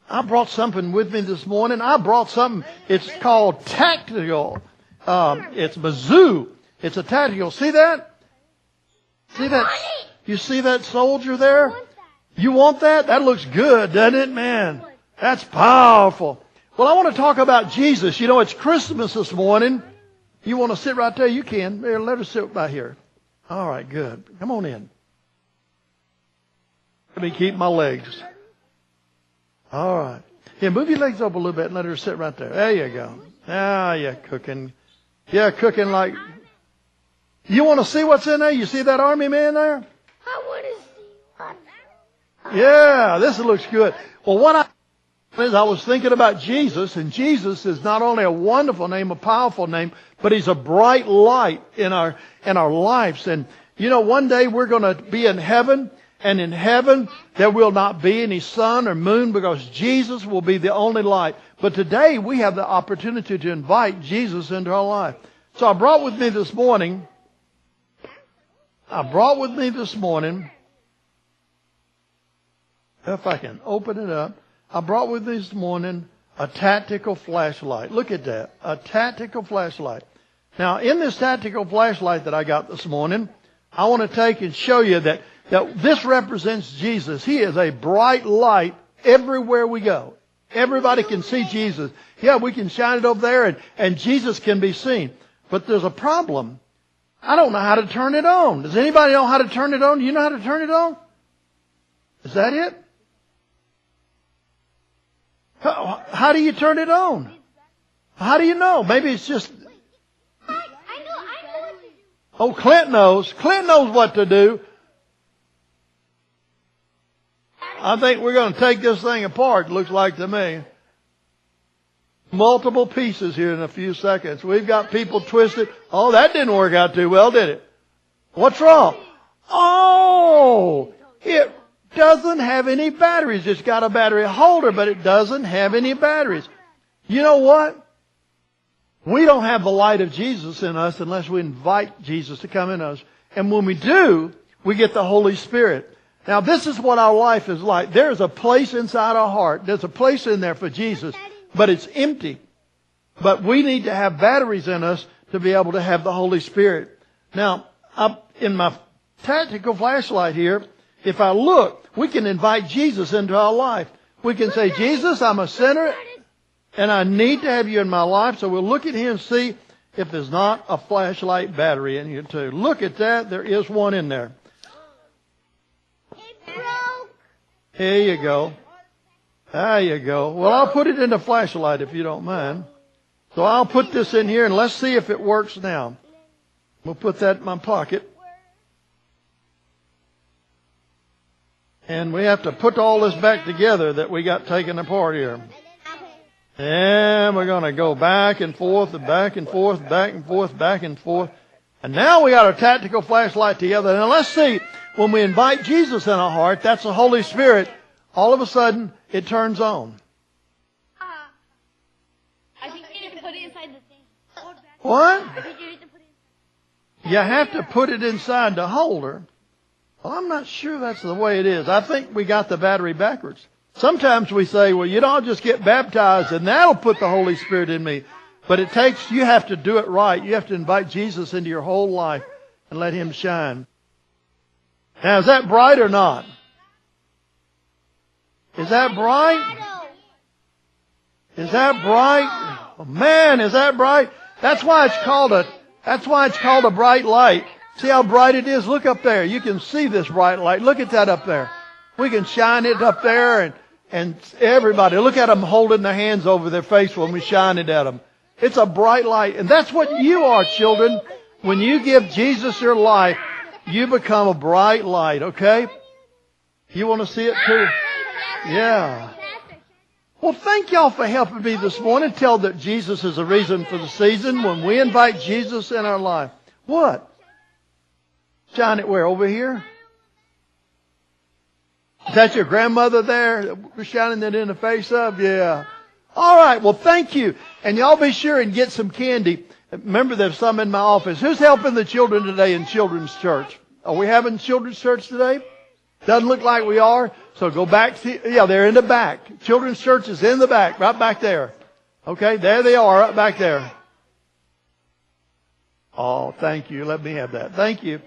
I brought something with me this morning. I brought something. It's called tactical. It's Mizzou. It's a tactical. See that? See that? You see that soldier there? You want that? That looks good, doesn't it, man? That's powerful. Well, I want to talk about Jesus. You know, it's Christmas this morning. You want to sit right there? You can. Here, let her sit right here. All right, good. Come on in. Let me keep my legs. All right. Yeah, move your legs up a little bit and let her sit right there. There you go. Ah, yeah, cooking. Yeah, cooking like... You want to see what's in there? You see that army man there? I want to see what. Yeah, this looks good. Well, what I was thinking about Jesus, and Jesus is not only a wonderful name, a powerful name, but He's a bright light in our lives. And, you know, one day we're going to be in heaven, and in heaven there will not be any sun or moon because Jesus will be the only light. But today we have the opportunity to invite Jesus into our life. So I brought with me this morning, if I can open it up, I brought with me this morning a tactical flashlight. Look at that, a tactical flashlight. Now, in this tactical flashlight that I got this morning, I want to take and show you that this represents Jesus. He is a bright light everywhere we go. Everybody can see Jesus. Yeah, we can shine it over there and Jesus can be seen. But there's a problem. I don't know how to turn it on. Does anybody know how to turn it on? Do you know how to turn it on? Is that it? How do you turn it on? How do you know? Maybe it's just... I know what to do. Oh, Clint knows. Clint knows what to do. I think we're going to take this thing apart, looks like to me. Multiple pieces here in a few seconds. We've got people twisted. Oh, that didn't work out too well, did it? What's wrong? Oh, it doesn't have any batteries. It's got a battery holder, but it doesn't have any batteries. You know what? We don't have the light of Jesus in us unless we invite Jesus to come in us. And when we do, we get the Holy Spirit. Now, this is what our life is like. There's a place inside our heart. There's a place in there for Jesus, but it's empty. But we need to have batteries in us to be able to have the Holy Spirit. Now, in my tactical flashlight here, if I look, we can invite Jesus into our life. We can say, Jesus, I'm a sinner, and I need to have you in my life. So we'll look at here and see if there's not a flashlight battery in here too. Look at that. There is one in there. It broke. Here you go. There you go. Well, I'll put it in the flashlight if you don't mind. So I'll put this in here and let's see if it works now. We'll put that in my pocket. And we have to put all this back together that we got taken apart here. And we're going to go back and forth and back and forth, back and forth, back and forth. And now we got our tactical flashlight together. Now let's see, when we invite Jesus in our heart, that's the Holy Spirit, all of a sudden it turns on. I think you need to put it inside the thing. What? I think you need to put it inside. You have to put it inside the holder. Well, I'm not sure that's the way it is. I think we got the battery backwards. Sometimes we say, well, you know, I'll just get baptized and that'll put the Holy Spirit in me. But you have to do it right. You have to invite Jesus into your whole life and let Him shine. Now, is that bright or not? Is that bright? Is that bright? Oh, man, is that bright? That's why it's called a bright light. See how bright it is? Look up there. You can see this bright light. Look at that up there. We can shine it up there and everybody, look at them holding their hands over their face when we shine it at them. It's a bright light. And that's what you are, children. When you give Jesus your life, you become a bright light, okay? You want to see it too? Yeah. Well, thank y'all for helping me this morning. Tell that Jesus is the reason for the season when we invite Jesus in our life. What? Shine it where? Over here? Is that your grandmother there? We're shining it in the face of? Yeah. All right. Well, thank you. And y'all be sure and get some candy. Remember, there's some in my office. Who's helping the children today in children's church? Are we having children's church today? Doesn't look like we are. So go back. Yeah, they're in the back. Children's church is in the back, right back there. Okay, there they are, right back there. Oh, thank you. Let me have that. Thank you.